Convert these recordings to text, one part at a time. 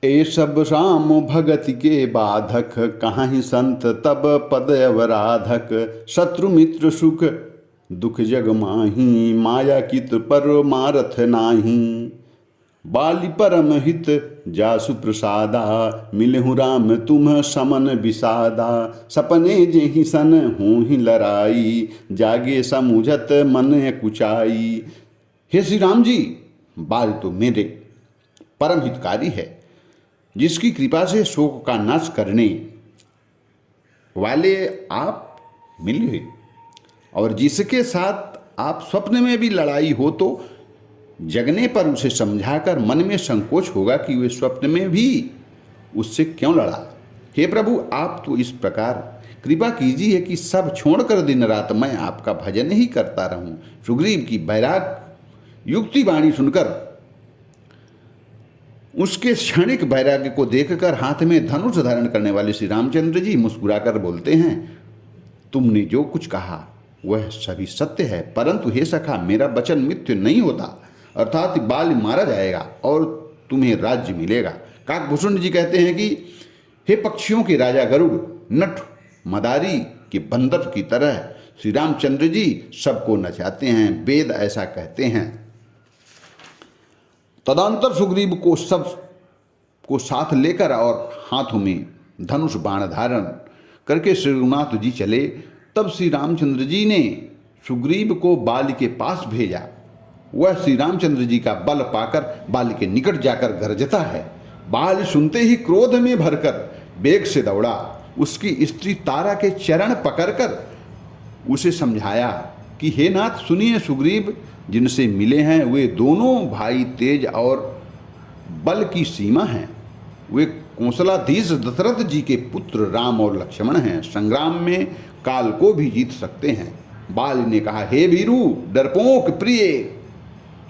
ए सब राम भगति के बाधक, कहाँ संत तब पद अवराधक। शत्रु मित्र सुख दुख जग माही, माया कित पर मारथ नाही। बाली परम हित जासु प्रसादा, मिलहु राम तुम समन विषादा। सपने जेहि सन होहि लड़ाई, जागे समुझत मन कुचाई। हे श्री राम जी, बाल तो मेरे परम हितकारी है, जिसकी कृपा से शोक का नाश करने वाले आप मिले हुए, और जिसके साथ आप स्वप्न में भी लड़ाई हो तो जगने पर उसे समझाकर मन में संकोच होगा कि वे स्वप्न में भी उससे क्यों लड़ा। हे प्रभु, आप तो इस प्रकार कृपा कीजिए कि सब छोड़कर दिन रात मैं आपका भजन ही करता रहूं। सुग्रीव की वैराग युक्ति वाणी सुनकर, उसके क्षणिक वैराग्य को देखकर हाथ में धनुष धारण करने वाले श्री रामचंद्र जी मुस्कुराकर बोलते हैं, तुमने जो कुछ कहा वह सभी सत्य है, परंतु हे सखा, मेरा वचन मिथ्य नहीं होता, अर्थात बाल मारा जाएगा और तुम्हें राज्य मिलेगा। काकभूषण जी कहते हैं कि हे पक्षियों के राजा गरुड़, नट मदारी के बंदर की तरह श्री रामचंद्र जी सबको नचाते हैं, वेद ऐसा कहते हैं। तदंतर सुग्रीव को सब को साथ लेकर और हाथों में धनुष बाण धारण करके श्री रघुनाथ जी चले। तब श्री रामचंद्र जी ने सुग्रीव को बाली के पास भेजा। वह श्री रामचंद्र जी का बल पाकर बाली के निकट जाकर गरजता है। बाली सुनते ही क्रोध में भरकर वेग से दौड़ा, उसकी स्त्री तारा के चरण पकड़कर उसे समझाया कि हे नाथ सुनिए, सुग्रीव जिनसे मिले हैं वे दोनों भाई तेज और बल की सीमा हैं। वे कौशलाधीश दशरथ जी के पुत्र राम और लक्ष्मण हैं, संग्राम में काल को भी जीत सकते हैं। बाल ने कहा, हे वीरू डरपोक प्रिय,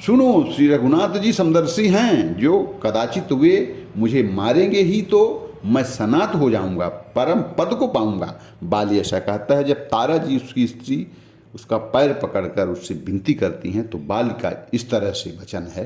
सुनो, श्री रघुनाथ जी समदर्शी हैं, जो कदाचित वे मुझे मारेंगे ही तो मैं सनात हो जाऊंगा, परम पद को पाऊंगा। बाली ऐसा कहता है। जब तारा जी उसकी स्त्री उसका पैर पकड़कर उससे विनती करती हैं तो बाल का इस तरह से वचन है,